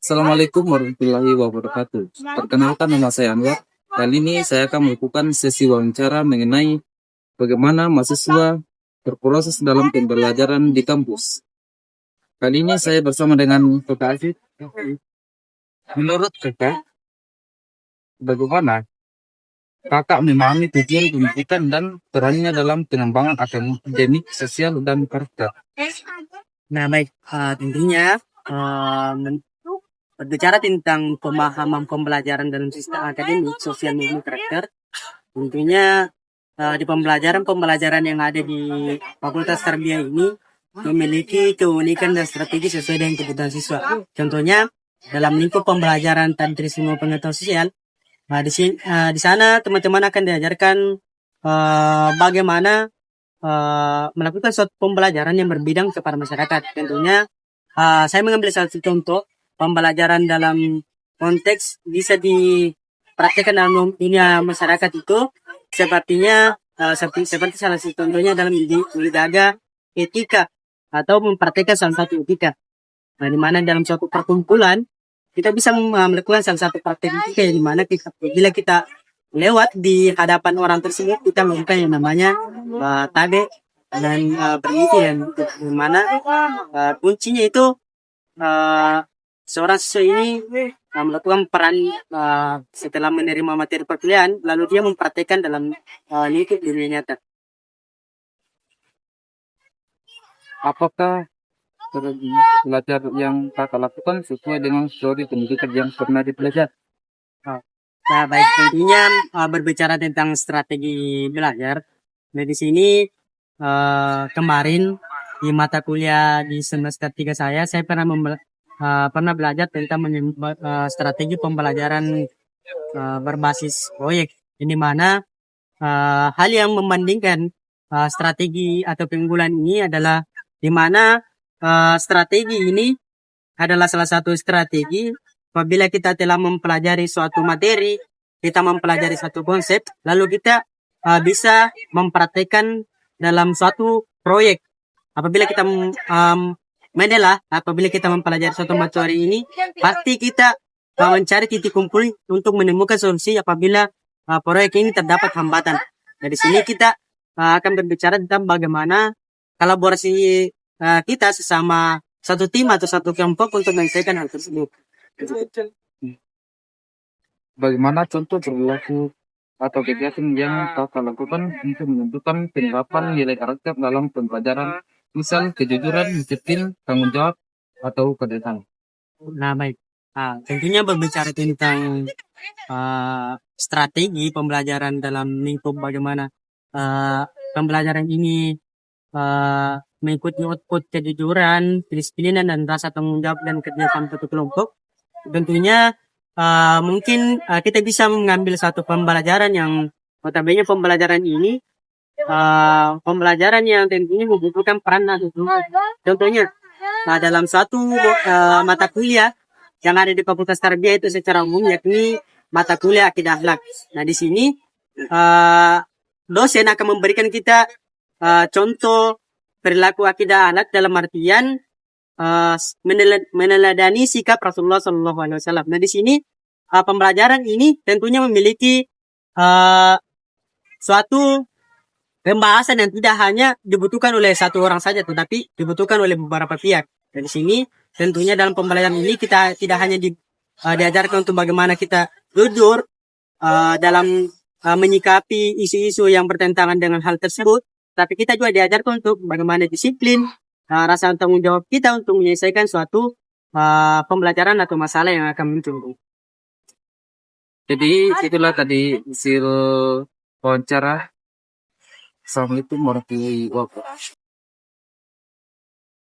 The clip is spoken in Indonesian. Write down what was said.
Assalamualaikum warahmatullahi wabarakatuh. Perkenalkan, nama saya Anwar. Kali ini saya akan melakukan sesi wawancara mengenai bagaimana mahasiswa berproses dalam pembelajaran di kampus. Kali ini saya bersama dengan Kakak Aziz. Menurut Kakak, bagaimana Kakak memahami tujuan pendidikan dan perannya dalam pengembangan akademik, sosial, dan karakter? Nah, baik, tentunya berbicara tentang pemahaman pembelajaran dalam sistem akademik, sosial maupun karakter, tentunya di pembelajaran yang ada di Fakultas Tarbiyah ini memiliki keunikan dan strategi sesuai dengan kebutuhan siswa. Contohnya dalam lingkup pembelajaran tadris ilmu pengetahuan sosial, di sana teman-teman akan diajarkan bagaimana melakukan suatu pembelajaran yang berbidang kepada masyarakat. Tentunya saya mengambil satu contoh pembelajaran dalam konteks bisa dipraktikkan dalam dunia masyarakat itu sepertinya seperti salah satu contohnya dalam menjaga etika atau mempraktikkan salah satu etika. Nah, di mana dalam suatu perkumpulan kita bisa melakukan salah satu praktik etika yang dimana bila kita lewat di hadapan orang tersebut kita melakukan yang namanya tabe dan berizin, di mana kuncinya itu seorang siswa ini melakukan peran setelah menerima materi perkuliahan lalu dia mempraktekkan dalam lingkup dunia nyata. Apakah belajar yang Kakak lakukan sesuai dengan teori pendidikan yang pernah dipelajari? Nah, baik, tentunya berbicara tentang strategi belajar. Nah, di sini kemarin di mata kuliah di semester 3 saya pernah belajar tentang strategi pembelajaran berbasis proyek. Ini mana hal yang membandingkan strategi atau keunggulan ini adalah di mana strategi ini adalah salah satu strategi apabila kita telah mempelajari suatu materi, kita mempelajari suatu konsep, lalu kita bisa mempraktekkan dalam suatu proyek. Apabila kita apabila kita mempelajari suatu materi ini, pasti kita mencari titik kumpul untuk menemukan solusi apabila proyek ini terdapat hambatan. Dari sini kita akan berbicara tentang bagaimana kolaborasi kita sesama satu tim atau satu kelompok untuk menyelesaikan hal tersebut. Bagaimana contoh perilaku atau kegiatan yang Kakak lakukan untuk menentukan penerapan nilai karakter dalam pembelajaran, misal kejujuran, disiplin, tanggung jawab, atau kedatangan? Nah, baik. Tentunya berbicara tentang strategi pembelajaran dalam lingkup bagaimana pembelajaran ini mengikuti output kejujuran, kedisiplinan, dan rasa tanggung jawab dan kerjasama satu kelompok. Tentunya mungkin kita bisa mengambil satu pembelajaran yang notabene pembelajaran ini pembelajaran yang tentunya membutuhkan peran contohnya dalam suatu mata kuliah yang ada di Fakultas Tarbiyah itu secara umum yakni mata kuliah akidah akhlak. Nah, di sini dosen akan memberikan kita contoh perilaku akidah akhlak dalam artian meneladani sikap Rasulullah SAW. Nah, di sini pembelajaran ini tentunya memiliki suatu pembahasan yang tidak hanya dibutuhkan oleh satu orang saja, tetapi dibutuhkan oleh beberapa pihak. Dari sini tentunya dalam pembelajaran ini kita tidak hanya diajarkan untuk bagaimana kita jujur dalam menyikapi isu-isu yang bertentangan dengan hal tersebut, tapi kita juga diajarkan untuk bagaimana disiplin, rasa tanggung jawab kita untuk menyelesaikan suatu pembelajaran atau masalah yang akan muncul. Jadi itulah tadi hasil wawancara. Assalamualaikum warahmatullahi wabarakatuh.